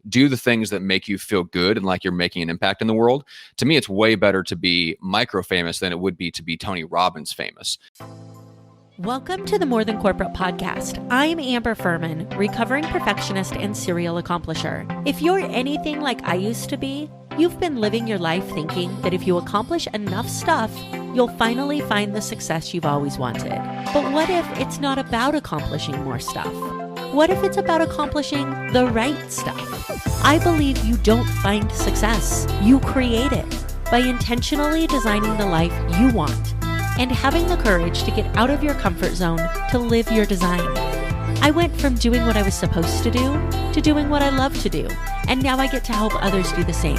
do the things that make you feel good and like you're making an impact in the world. To me, it's way better to be MicroFamous than it would be to be Tony Robbins famous. Welcome to the More Than Corporate podcast. I'm Amber Fuhriman, recovering perfectionist and serial accomplisher. If you're anything like I used to be, you've been living your life thinking that if you accomplish enough stuff, you'll finally find the success you've always wanted. But what if it's not about accomplishing more stuff? What if it's about accomplishing the right stuff? I believe you don't find success, you create it by intentionally designing the life you want and having the courage to get out of your comfort zone to live your design. I went from doing what I was supposed to do to doing what I love to do, and now I get to help others do the same.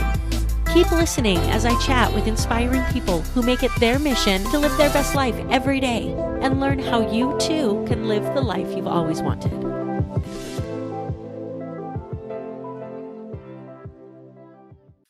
Keep listening as I chat with inspiring people who make it their mission to live their best life every day and learn how you too can live the life you've always wanted.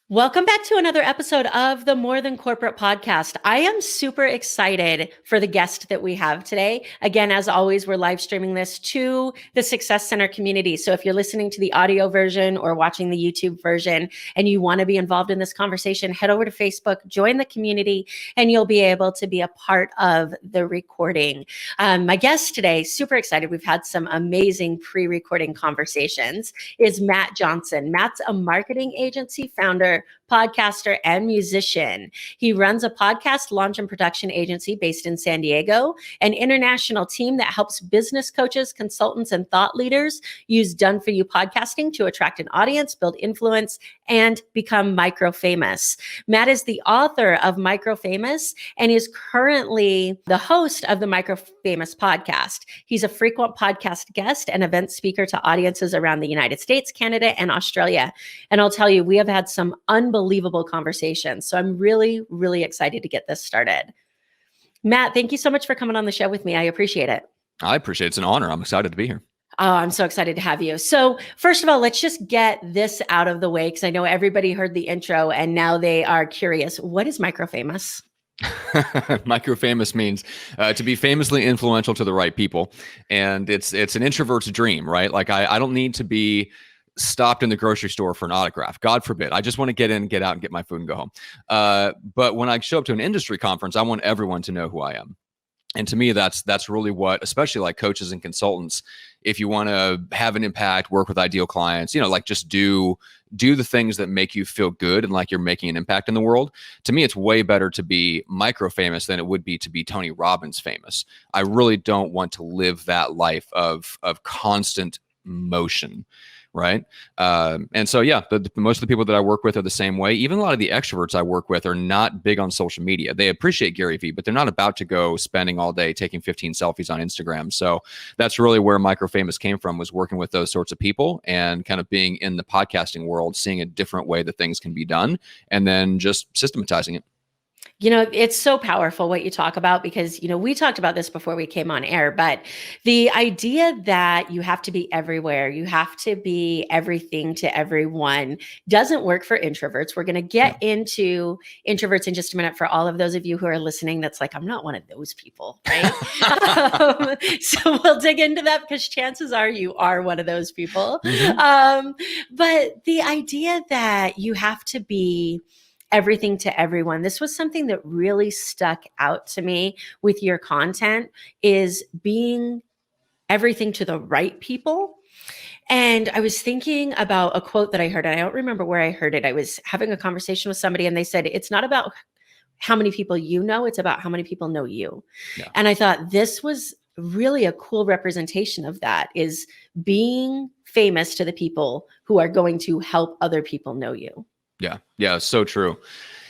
Welcome back to another episode of the More Than Corporate podcast. I am super excited for the guest that we have today. Again, as always, we're live streaming this to the Success Center community. So if you're listening to the audio version or watching the YouTube version and you want to be involved in this conversation, head over to Facebook, join the community, and you'll be able to be a part of the recording. My guest today, super excited. We've had some amazing pre-recording conversations, is Matt Johnson. Matt's a marketing agency founder, podcaster, and musician. He runs a podcast launch and production agency based in San Diego, an international team that helps business coaches, consultants, and thought leaders use done-for-you podcasting to attract an audience, build influence, and become micro-famous. Matt is the author of MicroFamous and is currently the host of the MicroFamous podcast. He's a frequent podcast guest and event speaker to audiences around the United States, Canada, and Australia. And I'll tell you, we have had some unbelievable conversations. So I'm really, really excited to get this started. Matt, thank you so much for coming on the show with me. I appreciate it. I appreciate it. It's an honor. I'm excited to be here. Oh, I'm so excited to have you. So first of all, let's just get this out of the way because I know everybody heard the intro and now they are curious. What is MicroFamous? MicroFamous means to be famously influential to the right people. And it's an introvert's dream, right? Like I don't need to be stopped in the grocery store for an autograph. God forbid. I just want to get in, get out, and get my food and go home. But when I show up to an industry conference, I want everyone to know who I am. And to me, that's really what, especially like coaches and consultants, if you want to have an impact, work with ideal clients, like just do the things that make you feel good and like you're making an impact in the world. To me, it's way better to be MicroFamous than it would be to be Tony Robbins famous. I really don't want to live that life of constant motion. Right. And so, yeah, most of the people that I work with are the same way. Even a lot of the extroverts I work with are not big on social media. They appreciate Gary Vee, but they're not about to go spending all day taking 15 selfies on Instagram. So that's really where MicroFamous came from, was working with those sorts of people and kind of being in the podcasting world, seeing a different way that things can be done and then just systematizing it. It's so powerful what you talk about because, we talked about this before we came on air, but the idea that you have to be everywhere, you have to be everything to everyone doesn't work for introverts. We're going to get into introverts in just a minute for all of those of you who are listening. That's like, I'm not one of those people, right? So we'll dig into that because chances are you are one of those people. Mm-hmm. But the idea that you have to be everything to everyone. This was something that really stuck out to me with your content, is being everything to the right people. And I was thinking about a quote that I heard, and I don't remember where I heard it. I was having a conversation with somebody and they said, it's not about how many people you know, it's about how many people know you. Yeah. And I thought this was really a cool representation of that, is being famous to the people who are going to help other people know you. Yeah, so true.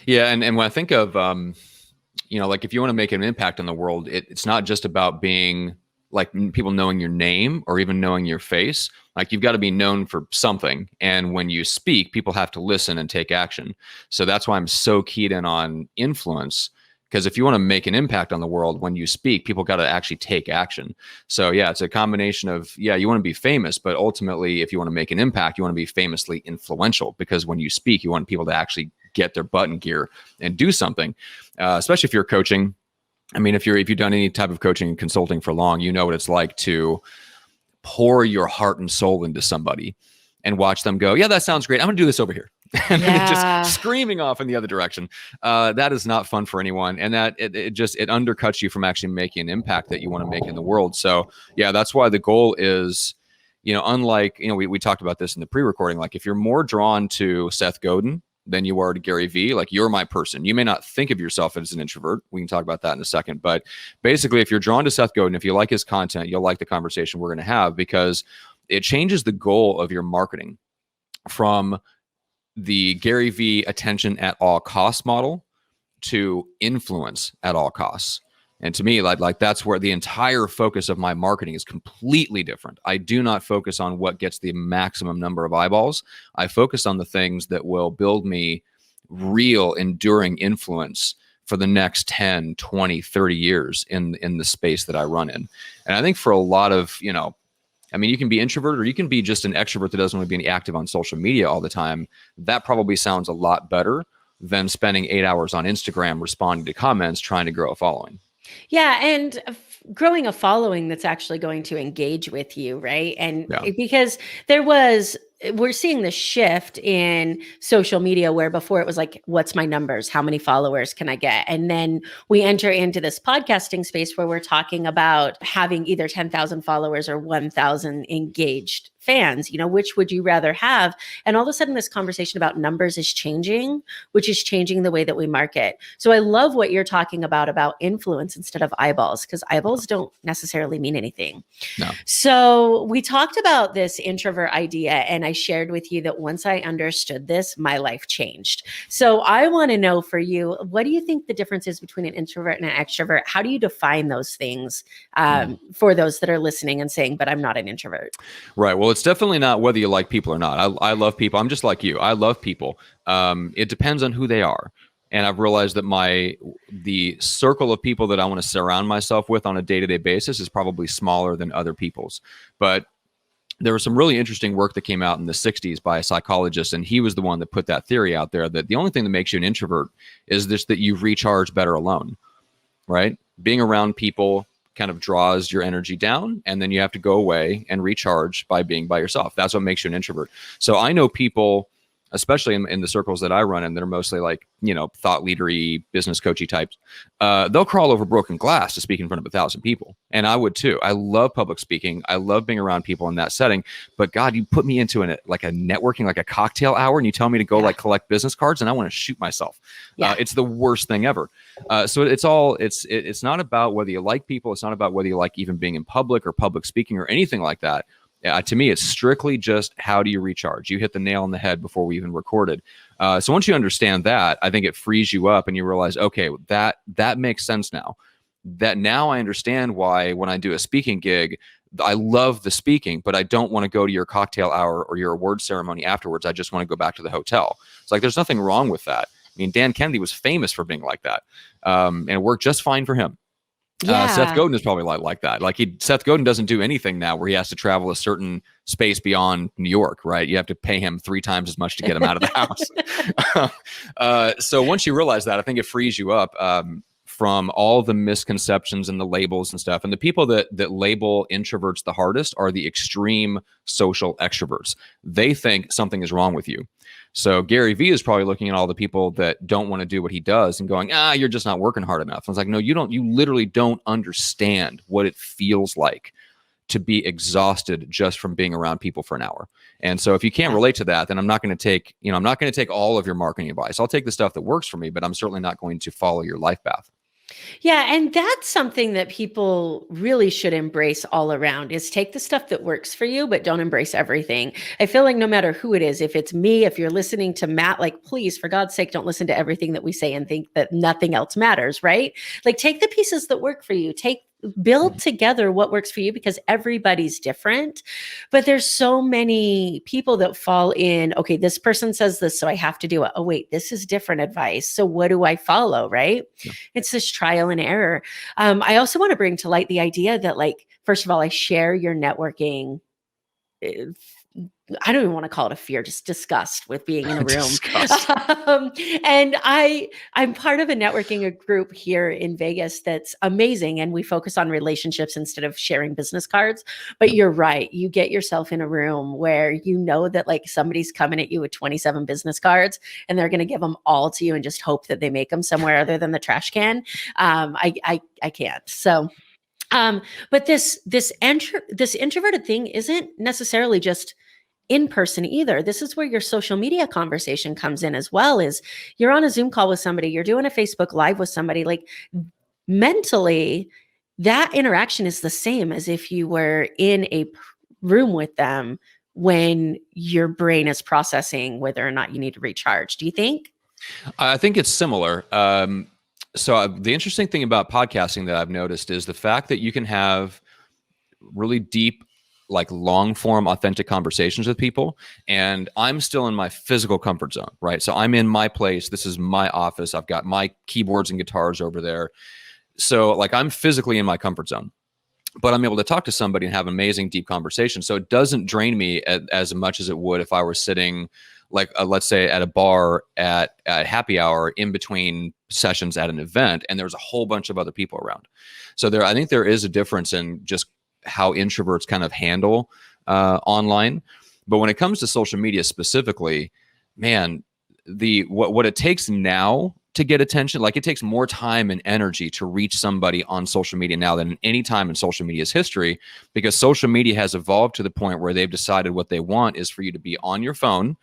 Yeah, and when I think of, like if you want to make an impact on the world, it's not just about being like people knowing your name or even knowing your face. Like you've got to be known for something. And when you speak, people have to listen and take action. So that's why I'm so keyed in on influence. Because if you want to make an impact on the world, when you speak, people got to actually take action. So yeah, it's a combination of, you want to be famous, but ultimately, if you want to make an impact, you want to be famously influential, because when you speak, you want people to actually get their butt in gear and do something, especially if you're coaching. I mean, if you've done any type of coaching and consulting for long, you know what it's like to pour your heart and soul into somebody. and watch them go, yeah, that sounds great. I'm going to do this over here. And then just Yeah. screaming off in the other direction. That is not fun for anyone. And that it undercuts you from actually making an impact that you want to make in the world. So yeah, that's why the goal is, unlike, we talked about this in the pre-recording, like if you're more drawn to Seth Godin than you are to Gary Vee, like you're my person. You may not think of yourself as an introvert. We can talk about that in a second. But basically, if you're drawn to Seth Godin, if you like his content, you'll like the conversation we're going to have, because it changes the goal of your marketing from the Gary Vee attention at all costs model to influence at all costs. And to me, like that's where the entire focus of my marketing is completely different. I do not focus on what gets the maximum number of eyeballs. I focus on the things that will build me real, enduring influence for the next 10, 20, 30 years in the space that I run in. And I think for a lot of, you can be introverted, or you can be just an extrovert that doesn't want to be active on social media all the time. That probably sounds a lot better than spending 8 hours on Instagram responding to comments, trying to grow a following. Yeah. And growing a following that's actually going to engage with you, right? And because we're seeing the shift in social media where before it was like, what's my numbers? How many followers can I get? And then we enter into this podcasting space where we're talking about having either 10,000 followers or 1,000 engaged fans. Which would you rather have? And all of a sudden this conversation about numbers is changing, which is changing the way that we market. So I love what you're talking about influence instead of eyeballs, because eyeballs don't necessarily mean anything. No. So we talked about this introvert idea, and I shared with you that once I understood this, my life changed. So I want to know for you, what do you think the difference is between an introvert and an extrovert? How do you define those things for those that are listening and saying, but I'm not an introvert? Right. Well, it's definitely not whether you like people or not. I love people. I'm just like you. I love people. It depends on who they are. And I've realized that the circle of people that I want to surround myself with on a day-to-day basis is probably smaller than other people's. But there was some really interesting work that came out in the 60s by a psychologist, and he was the one that put that theory out there that the only thing that makes you an introvert is this, that you recharge better alone, right? Being around people kind of draws your energy down, and then you have to go away and recharge by being by yourself. That's what makes you an introvert. So I know people, especially in the circles that I run in, that are mostly like, thought leadery, business coachy types. They'll crawl over broken glass to speak in front of 1,000 people. And I would too. I love public speaking. I love being around people in that setting. But God, you put me into a networking, like a cocktail hour, and you tell me to go collect business cards, and I want to shoot myself. It's the worst thing ever. So it's not about whether you like people. It's not about whether you like even being in public or public speaking or anything like that. To me, it's strictly just how do you recharge? You hit the nail on the head before we even recorded. So once you understand that, I think it frees you up and you realize, okay, that makes sense now. That now I understand why when I do a speaking gig, I love the speaking, but I don't want to go to your cocktail hour or your award ceremony afterwards. I just want to go back to the hotel. It's like, there's nothing wrong with that. I mean, Dan Kennedy was famous for being like that. And it worked just fine for him. Seth Godin is probably like that. Seth Godin doesn't do anything now where he has to travel a certain space beyond New York, right? You have to pay him 3 times as much to get him out of the house. So once you realize that, I think it frees you up from all the misconceptions and the labels and stuff. And the people that label introverts the hardest are the extreme social extroverts. They think something is wrong with you. So Gary Vee is probably looking at all the people that don't want to do what he does and going, you're just not working hard enough. And it's like, no, you literally don't understand what it feels like to be exhausted just from being around people for an hour. And so if you can't relate to that, then I'm not going to take all of your marketing advice. I'll take the stuff that works for me, but I'm certainly not going to follow your life path. Yeah. And that's something that people really should embrace all around, is take the stuff that works for you, but don't embrace everything. I feel like no matter who it is, if it's me, if you're listening to Matt, like, please, for God's sake, don't listen to everything that we say and think that nothing else matters, right? Like, take the pieces that work for you. Build together what works for you, because everybody's different. But there's so many people that fall in, okay, this person says this, so I have to do it. Oh, wait, this is different advice. So what do I follow, right? Yeah. It's this trial and error. I also want to bring to light the idea that, like, first of all, I share your networking I don't even want to call it a fear, just disgust with being in a room. Disgust. And I'm part of a networking group here in Vegas that's amazing. And we focus on relationships instead of sharing business cards. But you're right. You get yourself in a room where you know that like somebody's coming at you with 27 business cards and they're going to give them all to you and just hope that they make them somewhere other than the trash can. I can't. So but this introverted thing isn't necessarily just in person either. This is where your social media conversation comes in as well. Is you're on a Zoom call with somebody, you're doing a Facebook Live with somebody, like mentally, that interaction is the same as if you were in a room with them when your brain is processing whether or not you need to recharge. Do you think? I think it's similar. The interesting thing about podcasting that I've noticed is the fact that you can have really deep, like long form, authentic conversations with people. And I'm still in my physical comfort zone, right? So I'm in my place. This is my office. I've got my keyboards and guitars over there. So like I'm physically in my comfort zone, but I'm able to talk to somebody and have amazing deep conversation. So it doesn't drain me as much as it would if I were sitting like, let's say at a bar at happy hour in between sessions at an event, and there's a whole bunch of other people around. So I think there is a difference in just how introverts kind of handle online. But when it comes to social media specifically, man, what it takes now to get attention, like it takes more time and energy to reach somebody on social media now than any time in social media's history, because social media has evolved to the point where they've decided what they want is for you to be on your phone,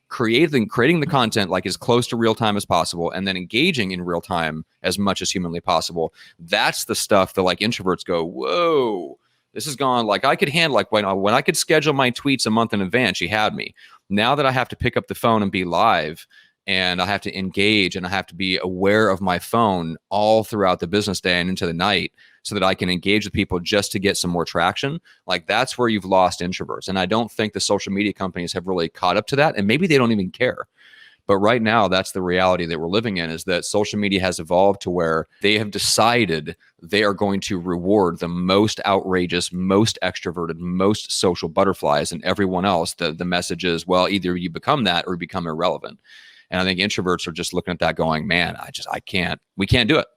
creating the content like as close to real time as possible, and then engaging in real time as much as humanly possible. That's the stuff that like introverts go, whoa, this has gone, like I could handle, like when I could schedule my tweets a month in advance, she had me. Now that I have to pick up the phone and be live, and I have to engage, and I have to be aware of my phone all throughout the business day and into the night so that I can engage with people just to get some more traction, like that's where you've lost introverts. And I don't think the social media companies have really caught up to that, and maybe they don't even care. But right now, that's the reality that we're living in, is that social media has evolved to where they have decided they are going to reward the most outrageous, most extroverted, most social butterflies, and everyone else, the message is, well, either you become that or you become irrelevant. And I think introverts are just looking at that going, man, we can't do it.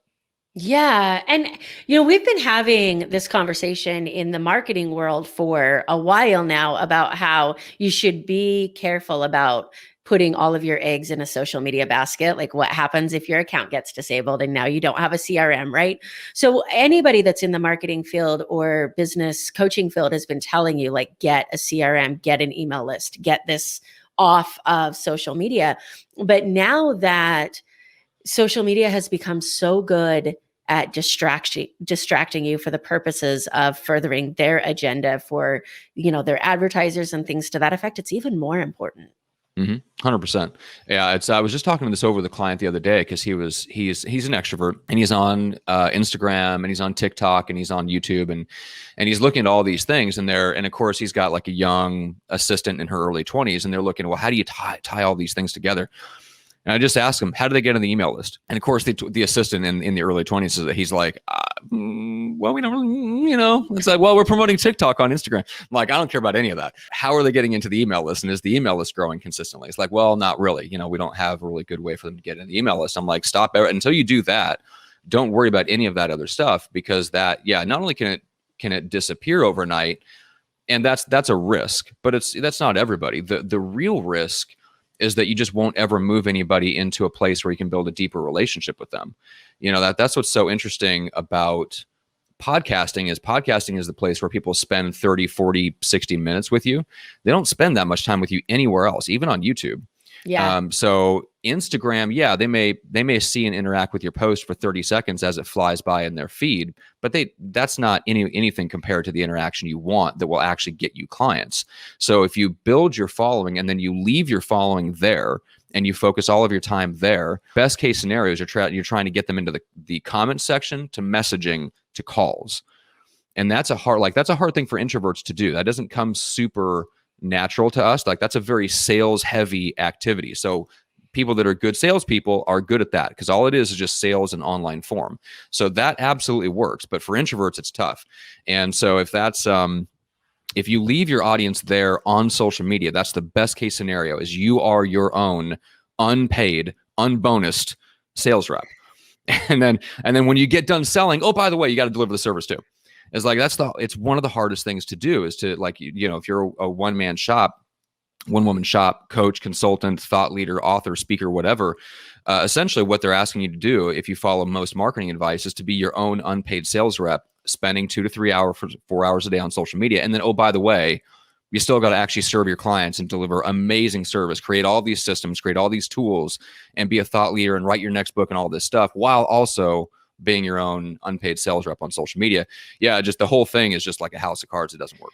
Yeah. And, we've been having this conversation in the marketing world for a while now about how you should be careful about putting all of your eggs in a social media basket. Like what happens if your account gets disabled and now you don't have a CRM, right? So anybody that's in the marketing field or business coaching field has been telling you, like, get a CRM, get an email list, get this off of social media. But now that social media has become so good at distracting you for the purposes of furthering their agenda for, their advertisers and things to that effect, it's even more important. 100%. Yeah, I was just talking to this over with a client the other day, because he's an extrovert, and he's on Instagram, and he's on TikTok, and he's on YouTube, and he's looking at all these things, and of course he's got like a young assistant in her early 20s, and they're looking, well, how do you tie all these things together? And I just asked him, how do they get on the email list? And of course, the assistant in the early 20s, he's like, well, we don't really, it's like, well, we're promoting TikTok on Instagram. I'm like, I don't care about any of that. How are they getting into the email list? And is the email list growing consistently? It's like, well, not really. We don't have a really good way for them to get in the email list. I'm like, stop. Until you do that, don't worry about any of that other stuff, because that, not only can it disappear overnight, and that's a risk, but that's not everybody. The real risk is that you just won't ever move anybody into a place where you can build a deeper relationship with them. That's what's so interesting about podcasting is the place where people spend 30, 40, 60 minutes with you. They don't spend that much time with you anywhere else, even on YouTube. Yeah. So Instagram, they may see and interact with your post for 30 seconds as it flies by in their feed, but that's not anything compared to the interaction you want that will actually get you clients. So if you build your following and then you leave your following there and you focus all of your time there, best case scenarios, you're trying to get them into the comment section, to messaging, to calls. And that's a hard thing for introverts to do. That doesn't come super natural to us. Like that's a very sales heavy activity. So people that are good salespeople are good at that, because all it is just sales in online form. So that absolutely works. But for introverts, it's tough. And so if that's if you leave your audience there on social media, that's the best case scenario, is you are your own unpaid, unbonused sales rep. And then when you get done selling, oh, by the way, you got to deliver the service too. It's like, it's one of the hardest things to do, is to, like, if you're a one-man shop, one-woman shop, coach, consultant, thought leader, author, speaker, whatever, essentially what they're asking you to do, if you follow most marketing advice, is to be your own unpaid sales rep, spending 2 to 3 hours, 4 hours a day on social media. And then, oh, by the way, you still got to actually serve your clients and deliver amazing service, create all these systems, create all these tools, and be a thought leader and write your next book and all this stuff, while also being your own unpaid sales rep on social media. Yeah, just the whole thing is just like a house of cards. It doesn't work.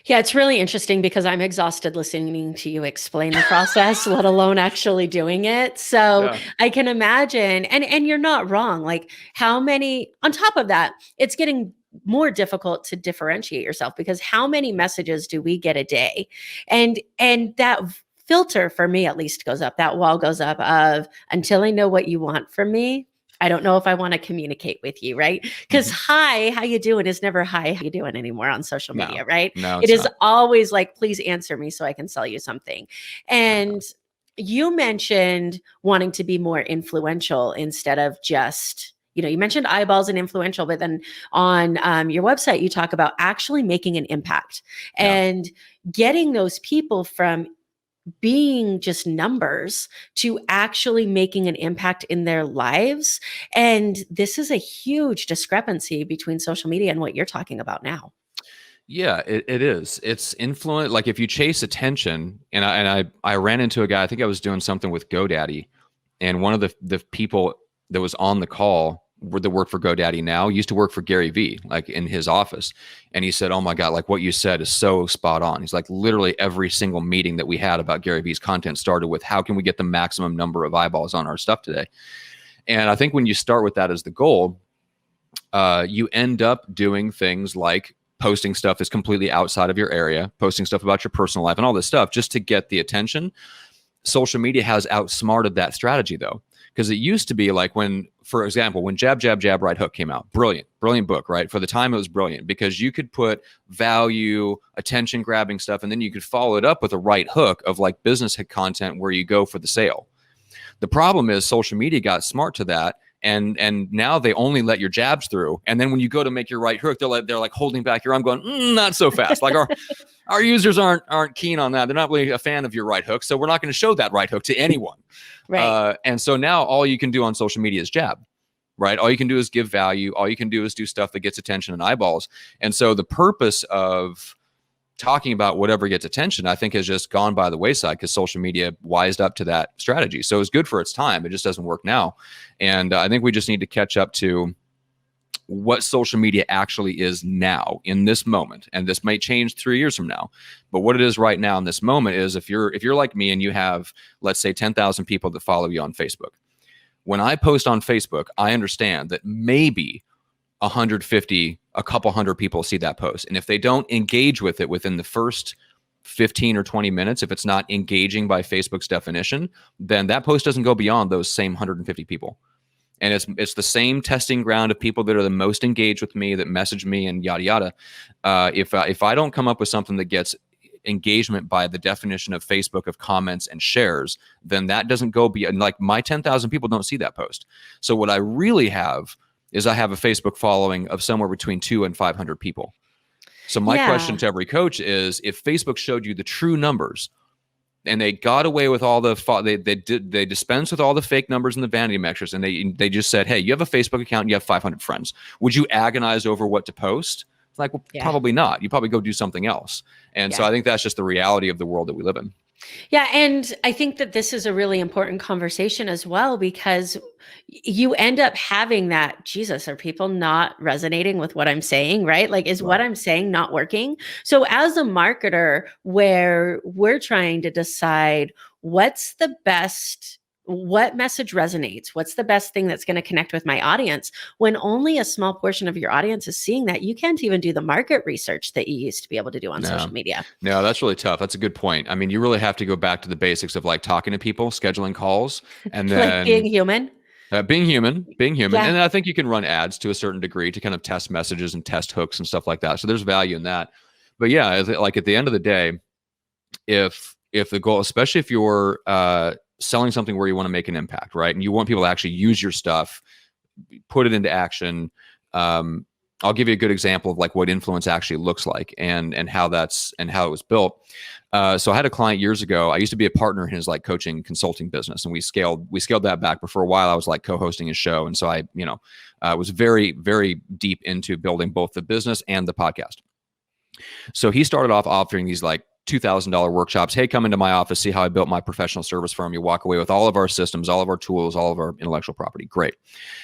Yeah, it's really interesting because I'm exhausted listening to you explain the process, let alone actually doing it. So Yeah. I can imagine, and you're not wrong. Like, how many, on top of that, it's getting more difficult to differentiate yourself, because how many messages do we get a day? And that filter, for me at least, goes up, that wall goes up of, until I know what you want from me, I don't know if I want to communicate with you, right? Because hi, how you doing is never hi, how you doing anymore on social media, right? No, It is not. always like, please answer me so I can sell you something. And you mentioned wanting to be more influential instead of just, you mentioned eyeballs and influential, but then on your website, you talk about actually making an impact and getting those people from being just numbers to actually making an impact in their lives. And this is a huge discrepancy between social media and what you're talking about now. Yeah, it is. It's influence. Like, if you chase attention, and I ran into a guy, I think I was doing something with GoDaddy, and one of the people that was on the call that work for GoDaddy now used to work for Gary Vee, like in his office. And he said, oh my God, like what you said is so spot on. He's like, literally every single meeting that we had about Gary Vee's content started with, how can we get the maximum number of eyeballs on our stuff today? And I think when you start with that as the goal, you end up doing things like posting stuff that's completely outside of your area, posting stuff about your personal life and all this stuff just to get the attention. Social media has outsmarted that strategy, though. Because it used to be like, when, for example, when Jab, Jab, Jab, Right Hook came out, brilliant book, right? For the time, it was brilliant because you could put value, attention grabbing stuff, and then you could follow it up with a right hook of like business content where you go for the sale. The problem is social media got smart to that. And now they only let your jabs through. And then when you go to make your right hook, they're like holding back your arm, going, not so fast. Like our users aren't keen on that. They're not really a fan of your right hook. So we're not going to show that right hook to anyone. Right. And so now all you can do on social media is jab, right? All you can do is give value. All you can do is do stuff that gets attention and eyeballs. And so the purpose of talking about whatever gets attention, I think, has just gone by the wayside because social media wised up to that strategy. So it's good for its time. It just doesn't work now. And I think we just need to catch up to what social media actually is now in this moment. And this may change 3 years from now, but what it is right now in this moment is, if you're like me and you have, let's say, 10,000 people that follow you on Facebook, when I post on Facebook, I understand that maybe 150, a couple hundred people see that post. And if they don't engage with it within the first 15 or 20 minutes, if it's not engaging by Facebook's definition, then that post doesn't go beyond those same 150 people. And it's the same testing ground of people that are the most engaged with me, that message me and yada, yada. If I don't come up with something that gets engagement by the definition of Facebook of comments and shares, then that doesn't go beyond, like, my 10,000 people don't see that post. So what I really have is I have a Facebook following of somewhere between 200 and 500 people. So my question to every coach is, if Facebook showed you the true numbers and they got away with all the, they dispensed with all the fake numbers and the vanity metrics, and they just said, hey, you have a Facebook account and you have 500 friends, would you agonize over what to post? It's like, well, probably not. You probably go do something else. And so I think that's just the reality of the world that we live in. Yeah. And I think that this is a really important conversation as well, because you end up having that, Jesus, are people not resonating with what I'm saying? Right? Like, is what I'm saying not working? So as a marketer, where we're trying to decide what's the best, what message resonates, what's the best thing that's going to connect with my audience, when only a small portion of your audience is seeing that, you can't even do the market research that you used to be able to do on social media. No, that's really tough. That's a good point. I mean, you really have to go back to the basics of like talking to people, scheduling calls, and then like being human. Being human. And then I think you can run ads to a certain degree to kind of test messages and test hooks and stuff like that. So there's value in that. But yeah, like at the end of the day, if the goal, especially if you're selling something where you want to make an impact, right, and you want people to actually use your stuff, put it into action. I'll give you a good example of like what influence actually looks like and how it was built. So I had a client years ago. I used to be a partner in his like coaching consulting business, and we scaled that back. But for a while, I was like co-hosting his show, and so I was very, very deep into building both the business and the podcast. So he started off offering these like $2,000 workshops. Hey, come into my office, see how I built my professional service firm. You walk away with all of our systems, all of our tools, all of our intellectual property. Great.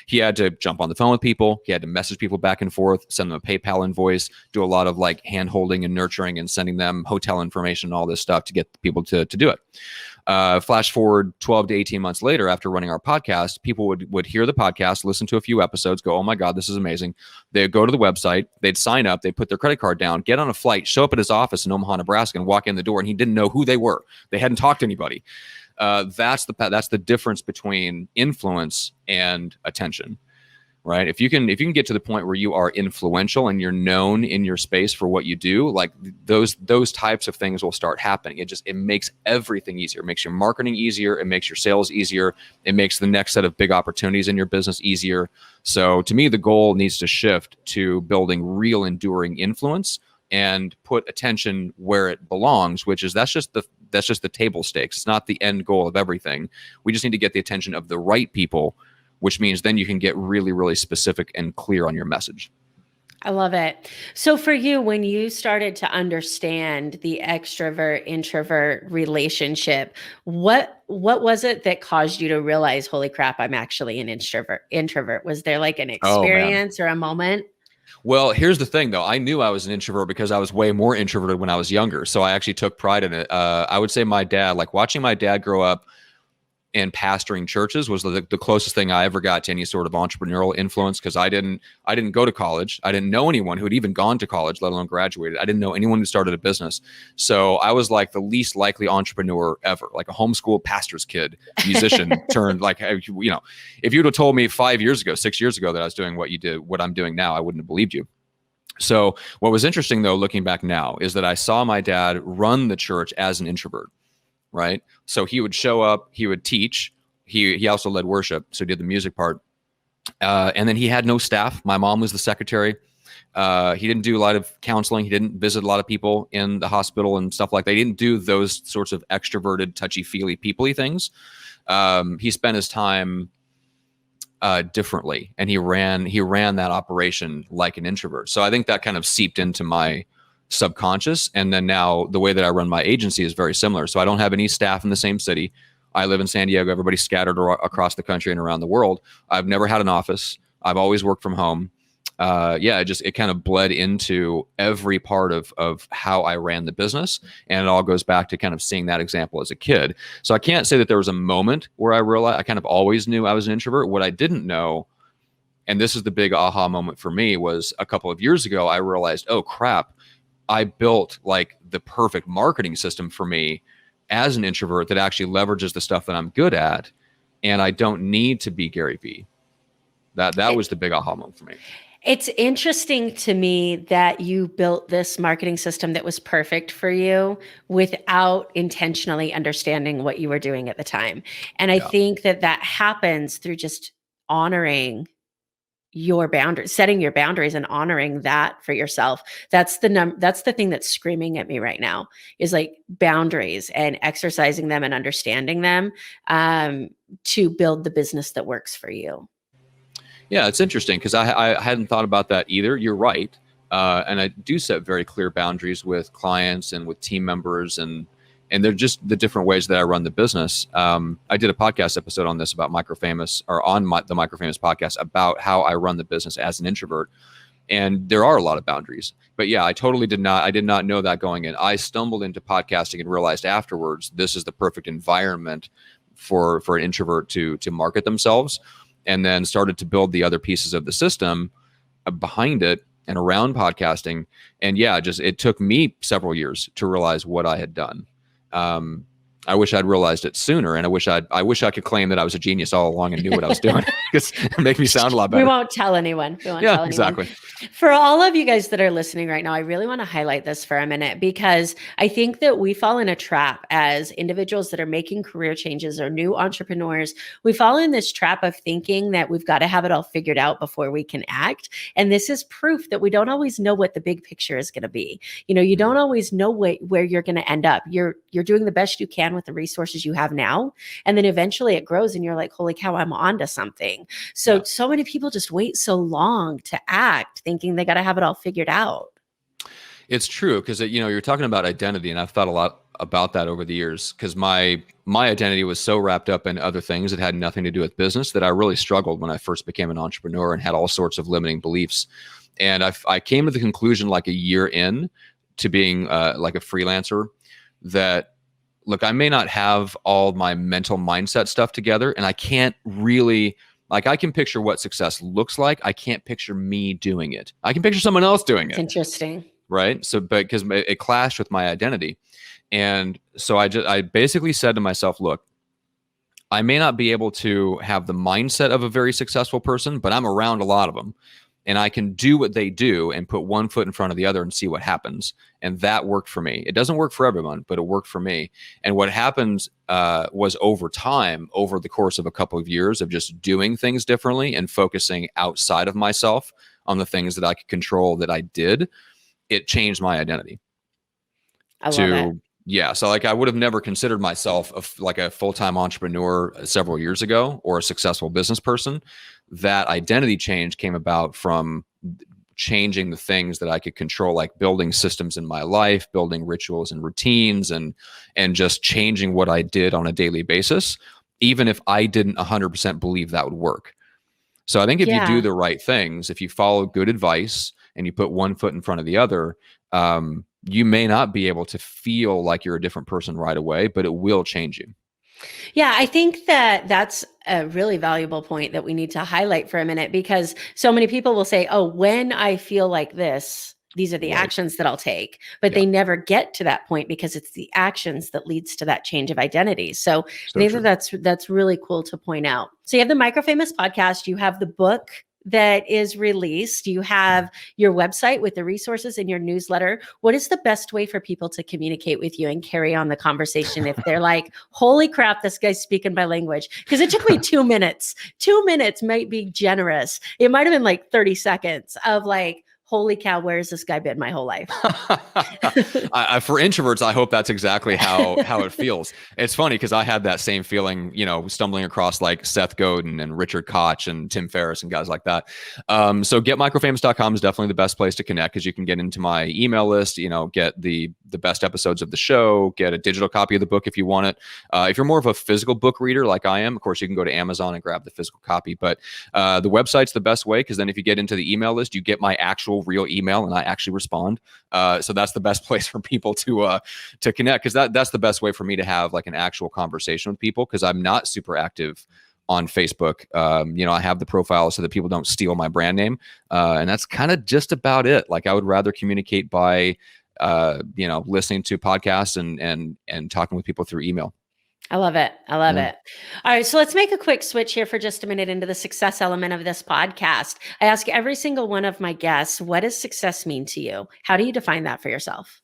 He had to jump on the phone with people. He had to message people back and forth, send them a PayPal invoice, do a lot of like hand holding and nurturing and sending them hotel information and all this stuff to get people to do it. Flash forward 12 to 18 months later, after running our podcast, people would hear the podcast, listen to a few episodes, go, oh my God, this is amazing. They'd go to the website, they'd sign up, they'd put their credit card down, get on a flight, show up at his office in Omaha, Nebraska, and walk in the door, and he didn't know who they were. They hadn't talked to anybody. That's the difference between influence and attention. Right. If you can get to the point where you are influential and you're known in your space for what you do, like those types of things will start happening. It makes everything easier. It makes your marketing easier. It makes your sales easier. It makes the next set of big opportunities in your business easier. So to me, the goal needs to shift to building real enduring influence and put attention where it belongs, which is that's just the table stakes. It's not the end goal of everything. We just need to get the attention of the right people, which means then you can get really, really specific and clear on your message. I love it. So for you, when you started to understand the extrovert introvert relationship, what was it that caused you to realize, holy crap, I'm actually an introvert? Was there like an experience or a moment? Well, here's the thing, though. I knew I was an introvert because I was way more introverted when I was younger. So I actually took pride in it. I would say my dad, like watching my dad grow up and pastoring churches was the closest thing I ever got to any sort of entrepreneurial influence, because I didn't go to college. I didn't know anyone who had even gone to college, let alone graduated. I didn't know anyone who started a business. So I was like the least likely entrepreneur ever, like a homeschool pastor's kid, musician turned like, if you would have told me 6 years ago that I was doing what I'm doing now, I wouldn't have believed you. So what was interesting, though, looking back now, is that I saw my dad run the church as an introvert. Right. So he would show up, he would teach. He also led worship. So he did the music part. And then he had no staff. My mom was the secretary. He didn't do a lot of counseling. He didn't visit a lot of people in the hospital and stuff like that. He didn't do those sorts of extroverted, touchy-feely, people-y things. He spent his time differently, and he ran that operation like an introvert. So I think that kind of seeped into my subconscious. And then now the way that I run my agency is very similar. So I don't have any staff in the same city. I live in San Diego. Everybody's scattered across the country and around the world. I've never had an office. I've always worked from home. It kind of bled into every part of how I ran the business. And it all goes back to kind of seeing that example as a kid. So I can't say that there was a moment where I realized. I kind of always knew I was an introvert. What I didn't know, and this is the big aha moment for me, was a couple of years ago, I realized, oh crap, I built like the perfect marketing system for me as an introvert that actually leverages the stuff that I'm good at, and I don't need to be Gary Vee. That was the big aha moment for me. It's interesting to me that you built this marketing system that was perfect for you without intentionally understanding what you were doing at the time. And I think that happens through just honoring your boundaries, setting your boundaries and honoring that for yourself. That's the thing that's screaming at me right now, is like boundaries and exercising them and understanding them to build the business that works for you. Yeah, it's interesting because I hadn't thought about that either. You're right. And I do set very clear boundaries with clients and with team members, and they're just the different ways that I run the business. I did a podcast episode on this about MicroFamous, or on the MicroFamous podcast, about how I run the business as an introvert. And there are a lot of boundaries. But yeah, I did not know that going in. I stumbled into podcasting and realized afterwards, this is the perfect environment for an introvert to market themselves, and then started to build the other pieces of the system behind it and around podcasting. And yeah, it took me several years to realize what I had done. I wish I'd realized it sooner, and I wish I could claim that I was a genius all along and knew what I was doing, because it make me sound a lot better. We won't tell anyone. We won't Yeah, tell anyone. exactly. For all of you guys that are listening right now, I really want to highlight this for a minute, because I think that we fall in a trap as individuals that are making career changes or new entrepreneurs. We fall in this trap of thinking that we've got to have it all figured out before we can act. And this is proof that we don't always know what the big picture is going to be. You don't always know where you're going to end up. You're doing the best you can with the resources you have now. And then eventually it grows and you're like, holy cow, I'm onto something. So many people just wait so long to act, thinking they got to have it all figured out. It's true, because you're talking about identity, and I've thought a lot about that over the years, because my identity was so wrapped up in other things that had nothing to do with business that I really struggled when I first became an entrepreneur and had all sorts of limiting beliefs. And I came to the conclusion, like a year in to being like a freelancer, that look, I may not have all my mental mindset stuff together, and I can't really, like, I can picture what success looks like. I can't picture me doing it. I can picture someone else doing it. Interesting. Right. So, but because it clashed with my identity. And so I basically said to myself, look, I may not be able to have the mindset of a very successful person, but I'm around a lot of them. And I can do what they do and put one foot in front of the other and see what happens. And that worked for me. It doesn't work for everyone, but it worked for me. And what happened was, over time, over the course of a couple of years of just doing things differently and focusing outside of myself on the things that I could control, that I did, it changed my identity. I love it. Yeah. So like, I would have never considered myself like a full-time entrepreneur several years ago, or a successful business person. That identity change came about from changing the things that I could control, like building systems in my life, building rituals and routines, and just changing what I did on a daily basis, even if I didn't 100% believe that would work. So I think if you do the right things, if you follow good advice and you put one foot in front of the other, you may not be able to feel like you're a different person right away, but it will change you. Yeah, I think that that's a really valuable point that we need to highlight for a minute, because so many people will say, oh, when I feel like this, these are the actions that I'll take, but they never get to that point, because it's the actions that leads to that change of identity. So I think that's really cool to point out. So you have the MicroFamous podcast, you have the book that is released, you have your website with the resources and your newsletter. What is the best way for people to communicate with you and carry on the conversation if they're like, holy crap, this guy's speaking my language? Because it took me 2 minutes. 2 minutes might be generous. It might have been like 30 seconds of like, holy cow, where has this guy been my whole life? For introverts, I hope that's exactly how it feels. It's funny, because I had that same feeling, stumbling across like Seth Godin and Richard Koch and Tim Ferriss and guys like that. So getmicrofamous.com is definitely the best place to connect, because you can get into my email list, get the best episodes of the show, get a digital copy of the book if you want it. If you're more of a physical book reader like I am, of course, you can go to Amazon and grab the physical copy. But the website's the best way, because then if you get into the email list, you get my actual real email and I actually respond. So that's the best place for people to connect, because that's the best way for me to have like an actual conversation with people, because I'm not super active on Facebook. I have the profile so that people don't steal my brand name. And that's kind of just about it. Like, I would rather communicate by listening to podcasts and talking with people through email. I love it. I love it. All right. So let's make a quick switch here for just a minute into the success element of this podcast. I ask every single one of my guests, what does success mean to you? How do you define that for yourself?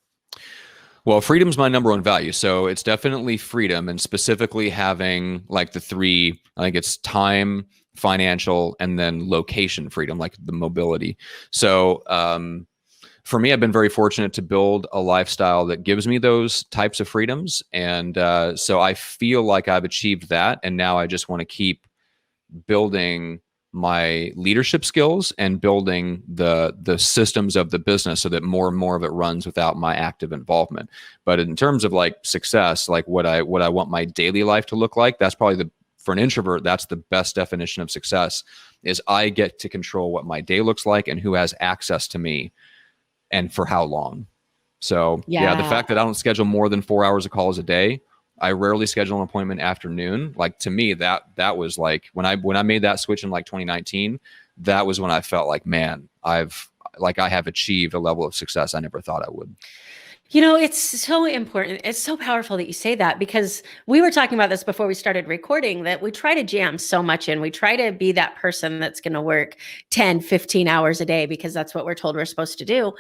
Well, freedom's my number one value. So it's definitely freedom, and specifically having like the three, I think it's time, financial, and then location freedom, like the mobility. So, for me, I've been very fortunate to build a lifestyle that gives me those types of freedoms. And so I feel like I've achieved that. And now I just want to keep building my leadership skills and building the systems of the business so that more and more of it runs without my active involvement. But in terms of like success, like what I want my daily life to look like, that's probably for an introvert, that's the best definition of success, is I get to control what my day looks like and who has access to me, and for how long. So the fact that I don't schedule more than 4 hours of calls a day, I rarely schedule an appointment afternoon. Like, to me, that was like when I made that switch in like 2019, that was when I felt like, man, I have achieved a level of success I never thought I would. It's so important. It's so powerful that you say that, because we were talking about this before we started recording, that we try to jam so much in. We try to be that person that's going to work 10, 15 hours a day because that's what we're told we're supposed to do.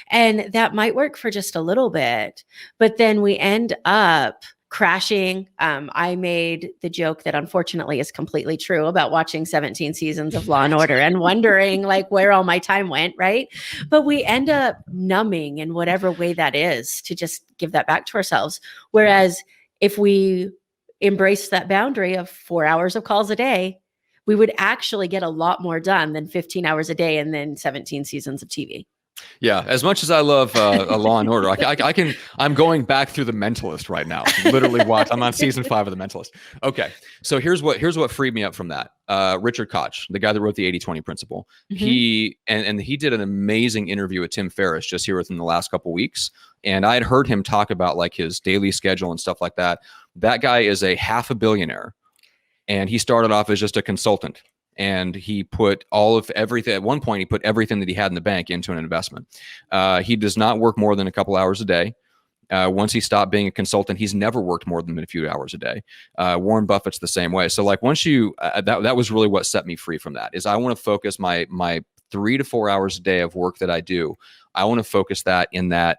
And that might work for just a little bit, but then we end up crashing. I made the joke that unfortunately is completely true about watching 17 seasons of Law and Order and wondering like where all my time went, right? But we end up numbing in whatever way that is to just give that back to ourselves. Whereas if we embrace that boundary of 4 hours of calls a day, we would actually get a lot more done than 15 hours a day and then 17 seasons of TV. Yeah, as much as I love a Law and Order, I'm going back through The Mentalist right now. Literally watch. I'm on season 5 of The Mentalist. Okay, so here's what freed me up from that. Richard Koch, the guy that wrote the 80-20 principle, he did an amazing interview with Tim Ferriss just here within the last couple weeks, and I had heard him talk about like his daily schedule and stuff like that. That guy is a half a billionaire, and he started off as just a consultant. And he put all of everything, at one point, he put everything that he had in the bank into an investment. He does not work more than a couple hours a day. Once he stopped being a consultant, he's never worked more than a few hours a day. Warren Buffett's the same way. So like once you, that was really what set me free from that, is I want to focus my 3 to 4 hours a day of work that I do. I want to focus that in that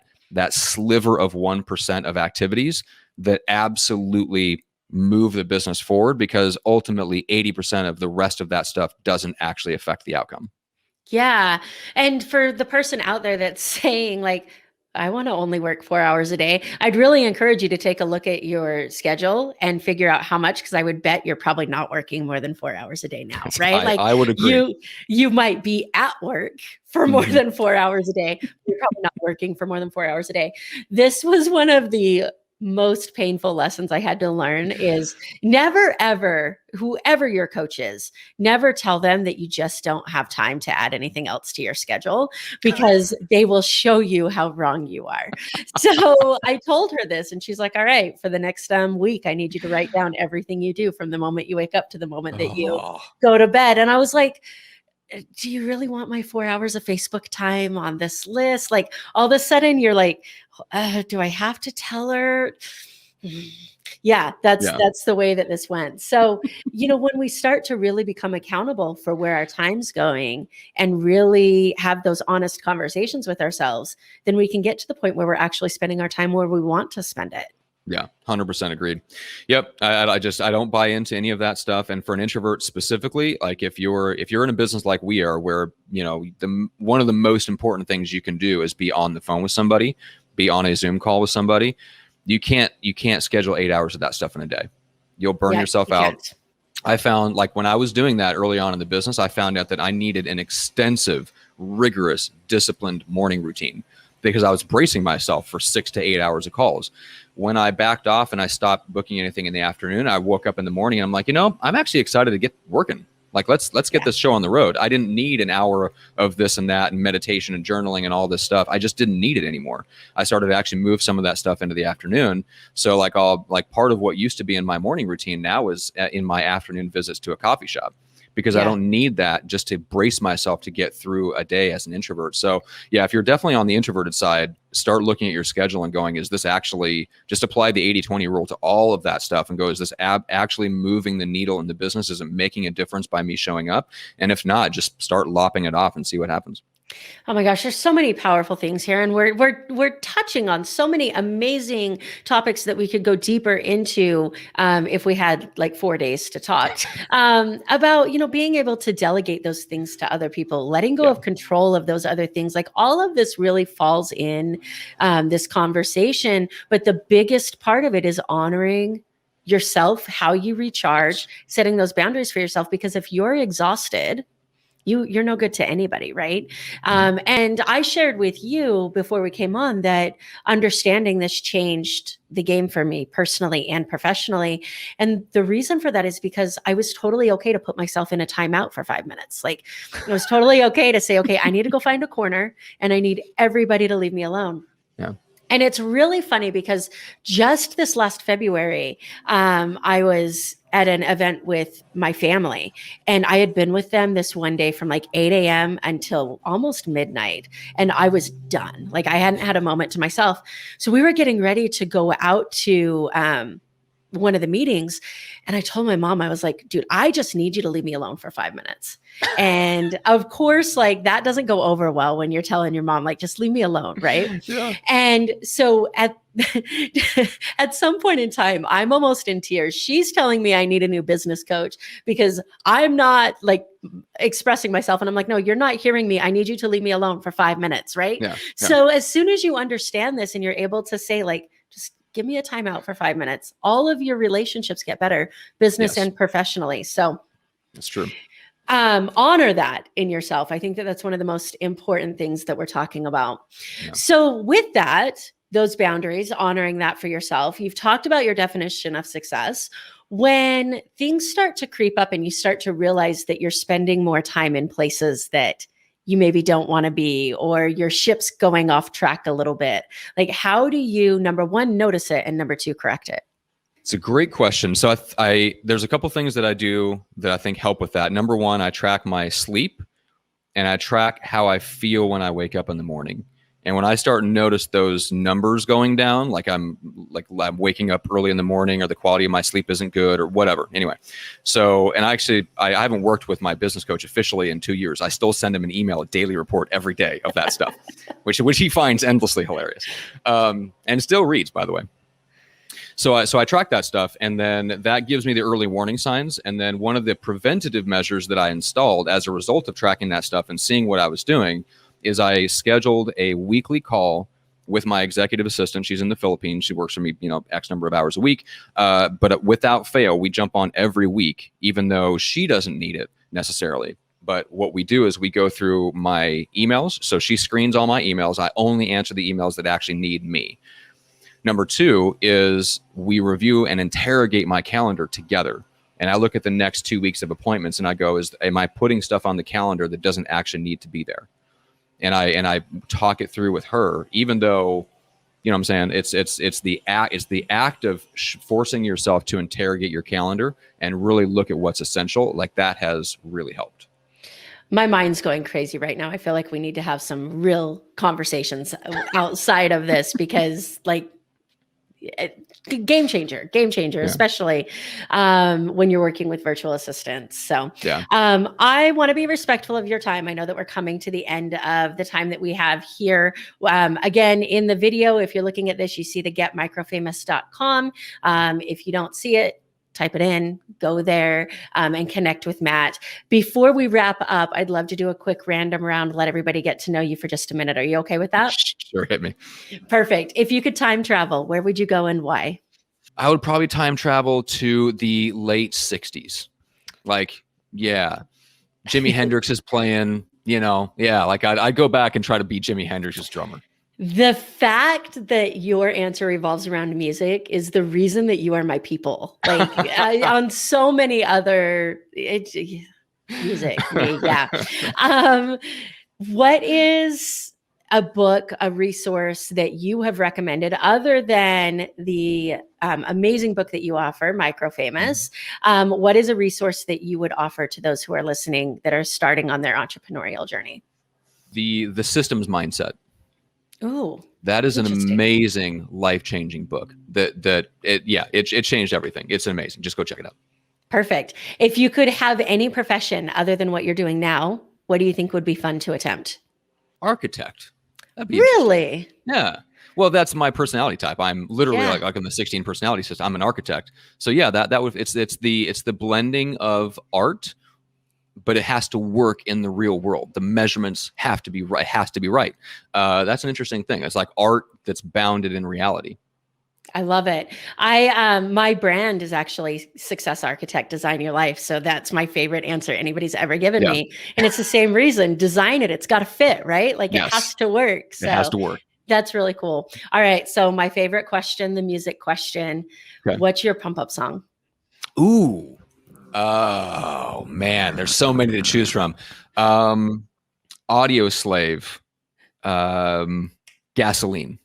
sliver of 1% of activities that absolutely move the business forward, because ultimately 80% of the rest of that stuff doesn't actually affect the outcome. Yeah. And for the person out there that's saying like, I want to only work 4 hours a day, I'd really encourage you to take a look at your schedule and figure out how much, because I would bet you're probably not working more than 4 hours a day now, right? I would agree. You might be at work for more than 4 hours a day. You're probably not working for more than 4 hours a day. This was one of the most painful lessons I had to learn, is never, ever, whoever your coach is, never tell them that you just don't have time to add anything else to your schedule, because they will show you how wrong you are. So I told her this, and she's like, all right, for the next week, I need you to write down everything you do from the moment you wake up to the moment that you go to bed. And I was like, do you really want my 4 hours of Facebook time on this list? Like all of a sudden you're like, do I have to tell her? Yeah, that's the way that this went. So, when we start to really become accountable for where our time's going and really have those honest conversations with ourselves, then we can get to the point where we're actually spending our time where we want to spend it. Yeah, 100% agreed. Yep, I don't buy into any of that stuff. And for an introvert specifically, like if you're in a business like we are, where one of the most important things you can do is be on the phone with somebody, be on a Zoom call with somebody. You can't schedule 8 hours of that stuff in a day. You'll burn yourself out. Can't. I found, like when I was doing that early on in the business, I found out that I needed an extensive, rigorous, disciplined morning routine, because I was bracing myself for 6 to 8 hours of calls. When I backed off and I stopped booking anything in the afternoon, I woke up in the morning and I'm like, I'm actually excited to get working. Like, let's get this show on the road. I didn't need an hour of this and that and meditation and journaling and all this stuff. I just didn't need it anymore. I started to actually move some of that stuff into the afternoon. So part of what used to be in my morning routine now is in my afternoon visits to a coffee shop, because I don't need that just to brace myself to get through a day as an introvert. So yeah, if you're definitely on the introverted side, start looking at your schedule and going, is this actually, just apply the 80-20 rule to all of that stuff and go, is this actually moving the needle in the business? Is it making a difference by me showing up? And if not, just start lopping it off and see what happens. Oh my gosh, there's so many powerful things here, and we're touching on so many amazing topics that we could go deeper into if we had like 4 days to talk about being able to delegate those things to other people, letting go of control of those other things. Like all of this really falls in this conversation, but the biggest part of it is honoring yourself, how you recharge, setting those boundaries for yourself. Because if you're exhausted, you're no good to anybody, right? And I shared with you before we came on that understanding this changed the game for me personally and professionally. And the reason for that is because I was totally okay to put myself in a timeout for 5 minutes. Like it was totally okay to say, okay, I need to go find a corner and I need everybody to leave me alone. Yeah. And it's really funny because just this last February, I was at an event with my family, and I had been with them this one day from like 8 a.m. until almost midnight. And I was done. Like I hadn't had a moment to myself. So we were getting ready to go out to one of the meetings. And I told my mom, I was like, dude, I just need you to leave me alone for 5 minutes. And of course, like that doesn't go over well when you're telling your mom, like, just leave me alone. Right. Yeah. And so at some point in time, I'm almost in tears. She's telling me I need a new business coach because I'm not like expressing myself. And I'm like, no, you're not hearing me. I need you to leave me alone for 5 minutes. Right. Yeah. So as soon as you understand this and you're able to say like, just give me a timeout for 5 minutes, all of your relationships get better, business and professionally. So that's true. Honor that in yourself. I think that that's one of the most important things that we're talking about. Yeah. So with that, those boundaries, honoring that for yourself, you've talked about your definition of success. When things start to creep up and you start to realize that you're spending more time in places that you maybe don't want to be, or your ship's going off track a little bit, like how do you, number one, notice it, and number two, correct it? It's a great question. So there's a couple things that I do that I think help with that. Number one, I track my sleep, and I track how I feel when I wake up in the morning. And when I start to notice those numbers going down, like I'm waking up early in the morning, or the quality of my sleep isn't good, or whatever. Anyway, so, and I haven't worked with my business coach officially in 2 years. I still send him an email, a daily report every day of that stuff, which he finds endlessly hilarious, and still reads, by the way. So I track that stuff, and then that gives me the early warning signs. And then one of the preventative measures that I installed as a result of tracking that stuff and seeing what I was doing is I scheduled a weekly call with my executive assistant. She's in the Philippines. She works for me, X number of hours a week. But without fail, we jump on every week, even though she doesn't need it necessarily. But what we do is we go through my emails. So she screens all my emails. I only answer the emails that actually need me. Number two is we review and interrogate my calendar together. And I look at the next 2 weeks of appointments, and I go, am I putting stuff on the calendar that doesn't actually need to be there? And I talk it through with her, even though, what I'm saying, it's the act of forcing yourself to interrogate your calendar and really look at what's essential. Like that has really helped. My mind's going crazy right now. I feel like we need to have some real conversations outside of this because like, game changer, yeah. Especially when you're working with virtual assistants. So yeah. I want to be respectful of your time. I know that we're coming to the end of the time that we have here. Again, in the video, if you're looking at this, you see the getmicrofamous.com. If you don't see it, type it in, go there, and connect with Matt. Before we wrap up, I'd love to do a quick random round, let everybody get to know you for just a minute. Are you okay with that? Sure, hit me. Perfect. If you could time travel, where would you go and why? I would probably time travel to the late 60s. Like, yeah, Jimi Hendrix is playing, like I'd go back and try to beat Jimi Hendrix's drummer. The fact that your answer revolves around music is the reason that you are my people. Like on so many other music, yeah. What is a book, a resource that you have recommended other than the amazing book that you offer, MicroFamous? What is a resource that you would offer to those who are listening that are starting on their entrepreneurial journey? The Systems Mindset. Oh, that is an amazing, life-changing book. It changed everything. It's amazing. Just go check it out. Perfect. If you could have any profession other than what you're doing now, what do you think would be fun to attempt? Architect. That'd be really? Yeah. Well, that's my personality type. I'm literally like in the 16 personality system. I'm an architect. So yeah, that would it's the blending of art, but it has to work in the real world. The measurements have to be right. That's an interesting thing. It's like art that's bounded in reality. I love it. My brand is actually Success Architect, Design Your Life. So that's my favorite answer anybody's ever given me. And it's the same reason. Design it. It's got to fit, right? Like it has to work. So it has to work. That's really cool. All right. So my favorite question, the music question. Okay. What's your pump up song? Ooh. Oh man, there's so many to choose from. Audio Slave, Gasoline.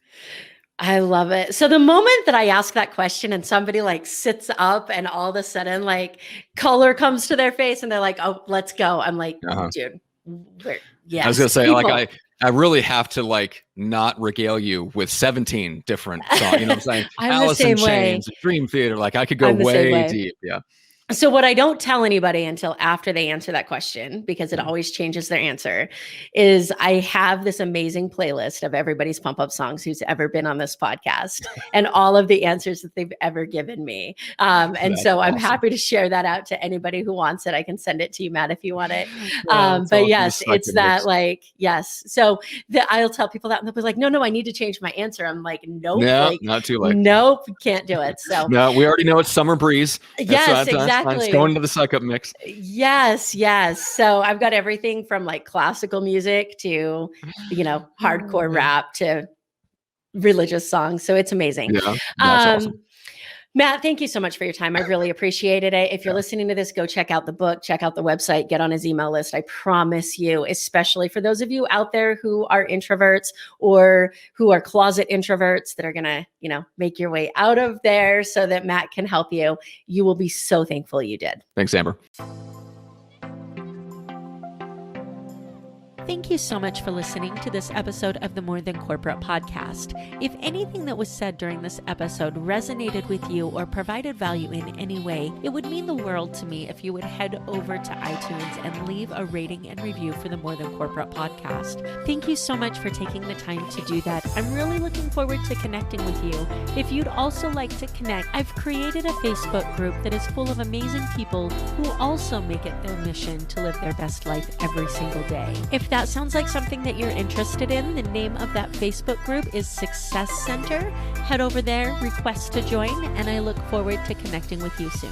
I love it. So the moment that I ask that question and somebody like sits up and all of a sudden like color comes to their face and they're like, "Oh, let's go." I'm like, Uh-huh. dude, we're, I was yes, gonna say, like, people. I really have to like not regale you with 17 different songs. You know what I'm saying? I'm the Alice in same way. Chains, Dream Theater. Like I could go I'm the same way way. deep. Yeah. So what I don't tell anybody until after they answer that question, because it Mhm. always changes their answer, is I have this amazing playlist of everybody's pump up songs who's ever been on this podcast and all of the answers that they've ever given me. And That's so I'm awesome. happy to share that out to anybody who wants it. I can send it to you, Matt, if you want it. That's But awesome. The yes, it's second that mix. like, yes. So I'll tell people that and they'll be like, no, I need to change my answer. I'm like, nope, No, like, not too late. nope, can't do it. So No, we already know it's Summer Breeze. yes, That's fine. It's exactly. going into the second mix. Yes, yes. So I've got everything from like classical music to, hardcore rap to religious songs. So it's amazing. Yeah, that's Um, awesome. Matt, thank you so much for your time. I really appreciated it. If you're Yeah. listening to this, go check out the book, check out the website, get on his email list. I promise you, especially for those of you out there who are introverts or who are closet introverts that are going to, make your way out of there so that Matt can help you. You will be so thankful you did. Thanks, Amber. Thank you so much for listening to this episode of the More Than Corporate podcast. If anything that was said during this episode resonated with you or provided value in any way, it would mean the world to me if you would head over to iTunes and leave a rating and review for the More Than Corporate podcast. Thank you so much for taking the time to do that. I'm really looking forward to connecting with you. If you'd also like to connect, I've created a Facebook group that is full of amazing people who also make it their mission to live their best life every single day. If that sounds like something that you're interested in, the name of that Facebook group is Success Center. Head over there, request to join, and I look forward to connecting with you soon.